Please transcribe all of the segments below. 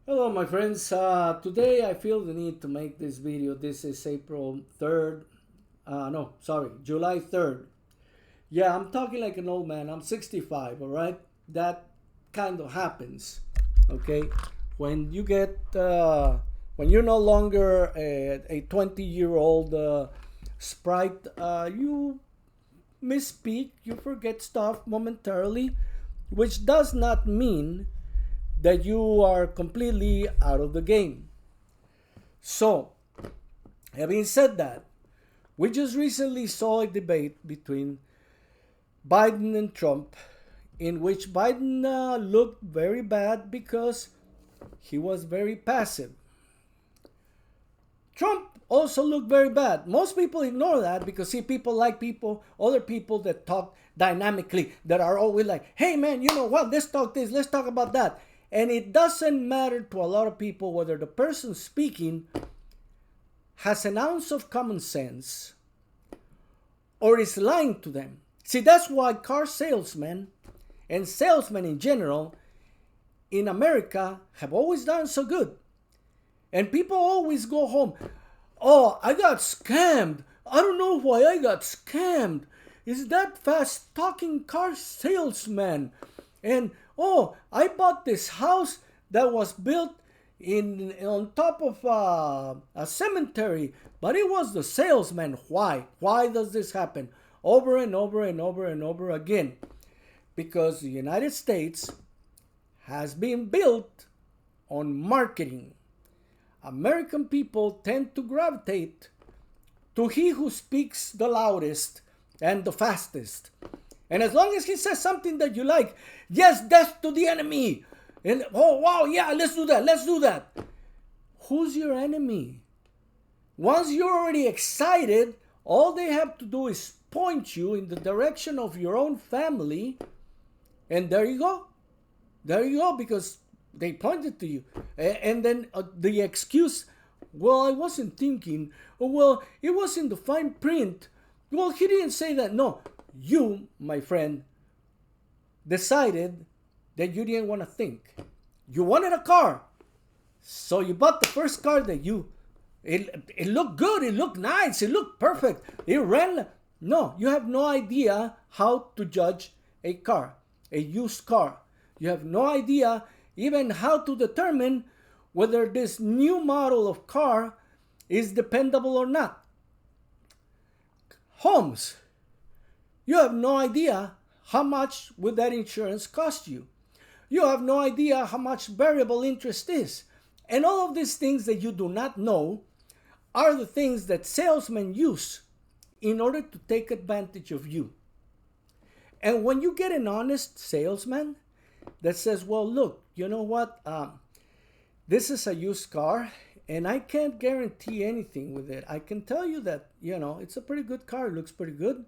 Hello my friends, today I feel the need to make this video. This is April 3rd, no, sorry, July 3rd. Yeah, I'm talking like an old man. I'm 65, all right? That kind of happens, okay? When you get, when you're no longer a 20-year-old sprite, you misspeak, you forget stuff momentarily, which does not mean that you are completely out of the game. So, having said that, we just recently saw a debate between Biden and Trump in which Biden looked very bad because he was very passive. Trump also looked very bad. Most people ignore that because see, people like people, other people that talk dynamically, that are always like, hey man, you know what, let's talk this, let's talk about that. And it doesn't matter to a lot of people whether the person speaking has an ounce of common sense or is lying to them. See, that's why car salesmen and salesmen in general in America have always done so good. And people always go home, oh, I got scammed. I don't know why I got scammed. Is that fast talking car salesman? And oh, I bought this house that was built on top of a cemetery, but it was the salesman. Why? Why does this happen over and over and over and over again? Because the United States has been built on marketing. American people tend to gravitate to he who speaks the loudest and the fastest. And as long as he says something that you like, yes, death to the enemy. And oh, wow, yeah, let's do that, let's do that. Who's your enemy? Once you're already excited, all they have to do is point you in the direction of your own family. And there you go. There you go, because they pointed to you. And then the excuse, well, I wasn't thinking. Oh, well, it was in the fine print. Well, he didn't say that. No, you, my friend, decided that you didn't want to think. You wanted a car. So you bought the first car that it looked good, it looked nice, it looked perfect. It ran. No, you have no idea how to judge a car, a used car. You have no idea even how to determine whether this new model of car is dependable or not. Homes. You have no idea how much would that insurance cost you. You have no idea how much variable interest is. And all of these things that you do not know are the things that salesmen use in order to take advantage of you. And when you get an honest salesman that says, well, look, you know what? This is a used car and I can't guarantee anything with it. I can tell you that, it's a pretty good car. It looks pretty good.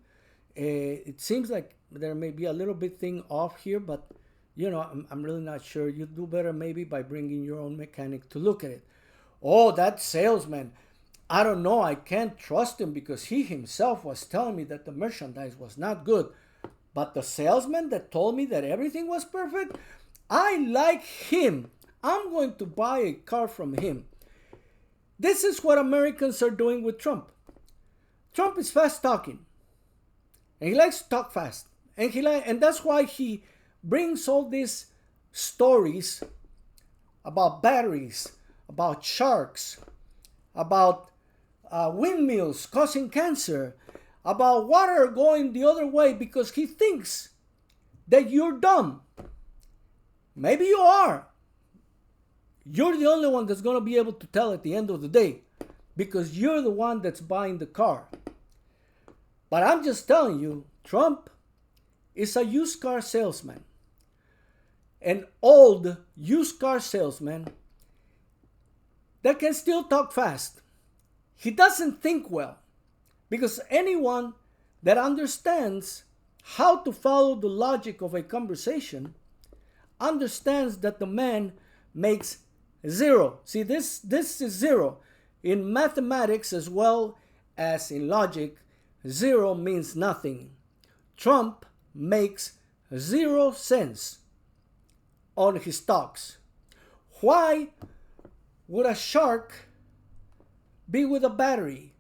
It seems like there may be a little bit thing off here, but I'm really not sure. You do better maybe by bringing your own mechanic to look at it. Oh, that salesman, I don't know. I can't trust him because he himself was telling me that the merchandise was not good. But the salesman that told me that everything was perfect, I like him. I'm going to buy a car from him. This is what Americans are doing with Trump. Trump is fast talking. And he likes to talk fast. And that's why he brings all these stories about batteries, about sharks, about windmills causing cancer, about water going the other way because he thinks that you're dumb. Maybe you are. You're the only one that's going to be able to tell at the end of the day because you're the one that's buying the car. But I'm just telling you, Trump is a used car salesman. An old used car salesman that can still talk fast. He doesn't think well because anyone that understands how to follow the logic of a conversation understands that the man makes zero. See, this is zero. In mathematics as well as in logic, zero means nothing. Trump makes 0 cents on his stocks. Why would a shark be with a battery?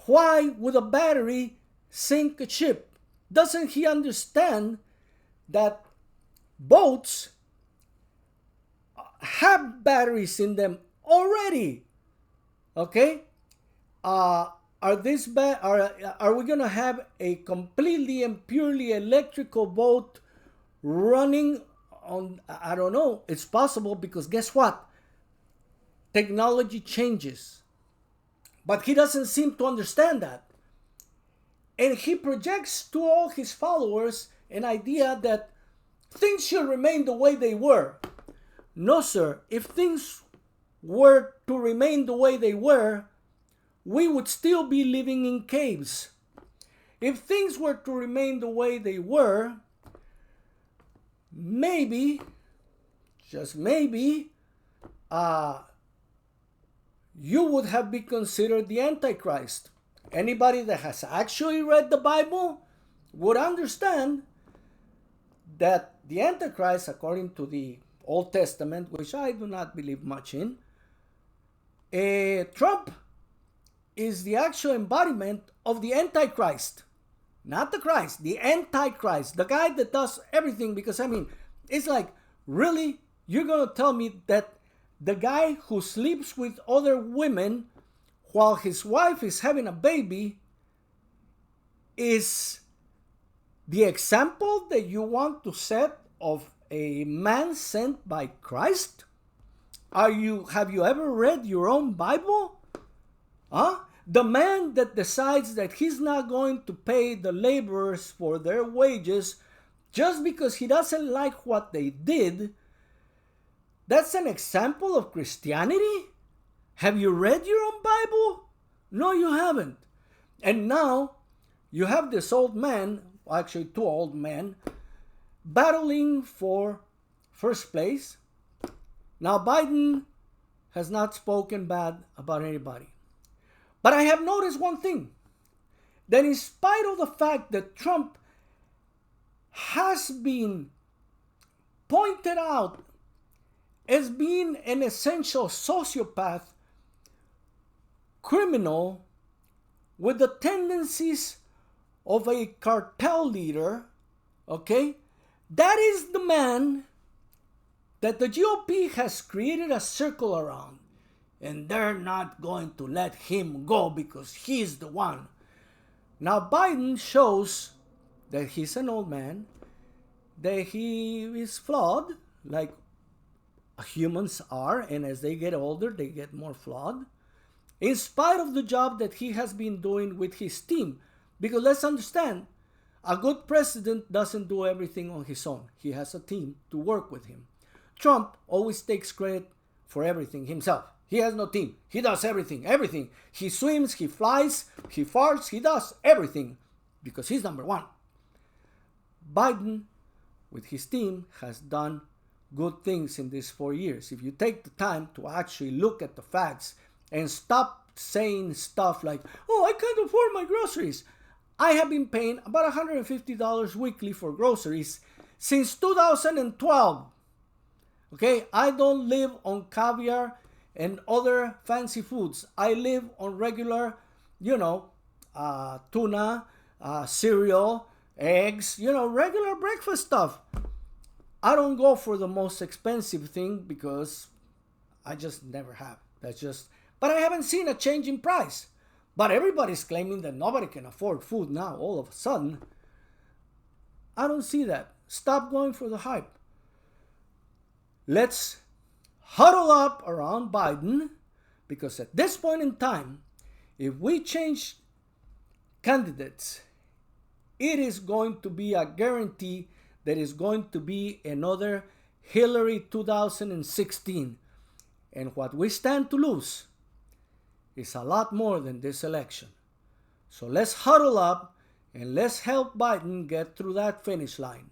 Why would a battery sink a ship? Doesn't he understand that boats have batteries in them already? Okay? Are we going to have a completely and purely electrical boat running on? I don't know. It's possible, because guess what? Technology changes. But he doesn't seem to understand that. And he projects to all his followers an idea that things should remain the way they were. No, sir. If things were to remain the way they were, we would still be living in caves. If things were to remain the way they were, maybe, just maybe, you would have been considered the Antichrist. Anybody that has actually read the Bible would understand that the Antichrist, according to the Old Testament, which I do not believe much in, Trump is the actual embodiment of the Antichrist. Not the Christ, the Antichrist, the guy that does everything. Because, I mean, it's like, really? You're going to tell me that the guy who sleeps with other women while his wife is having a baby is the example that you want to set of a man sent by Christ? Have you ever read your own Bible? Huh? The man that decides that he's not going to pay the laborers for their wages just because he doesn't like what they did, that's an example of Christianity? Have you read your own Bible? No, you haven't. And now you have this old man, actually two old men, battling for first place. Now Biden has not spoken bad about anybody. But I have noticed one thing, that in spite of the fact that Trump has been pointed out as being an essential sociopath, criminal with the tendencies of a cartel leader, okay, that is the man that the GOP has created a circle around. And they're not going to let him go because he's the one. Now Biden shows that he's an old man, that he is flawed, like humans are, and as they get older, they get more flawed, in spite of the job that he has been doing with his team. Because let's understand, a good president doesn't do everything on his own. He has a team to work with him. Trump always takes credit for everything himself. He has no team. He does everything. He swims, he flies, he farts, he does everything because he's number one. Biden, with his team, has done good things in these 4 years. If you take the time to actually look at the facts and stop saying stuff like, oh, I can't afford my groceries. I have been paying about $150 weekly for groceries since 2012. Okay, I don't live on caviar and other fancy foods. I live on regular, tuna, cereal, eggs, regular breakfast stuff. I don't go for the most expensive thing because I just never have. But I haven't seen a change in price. But everybody's claiming that nobody can afford food now all of a sudden. I don't see that. Stop going for the hype. Let's huddle up around Biden, because at this point in time, if we change candidates, it is going to be a guarantee that is going to be another Hillary 2016. And what we stand to lose is a lot more than this election. So let's huddle up and let's help Biden get through that finish line.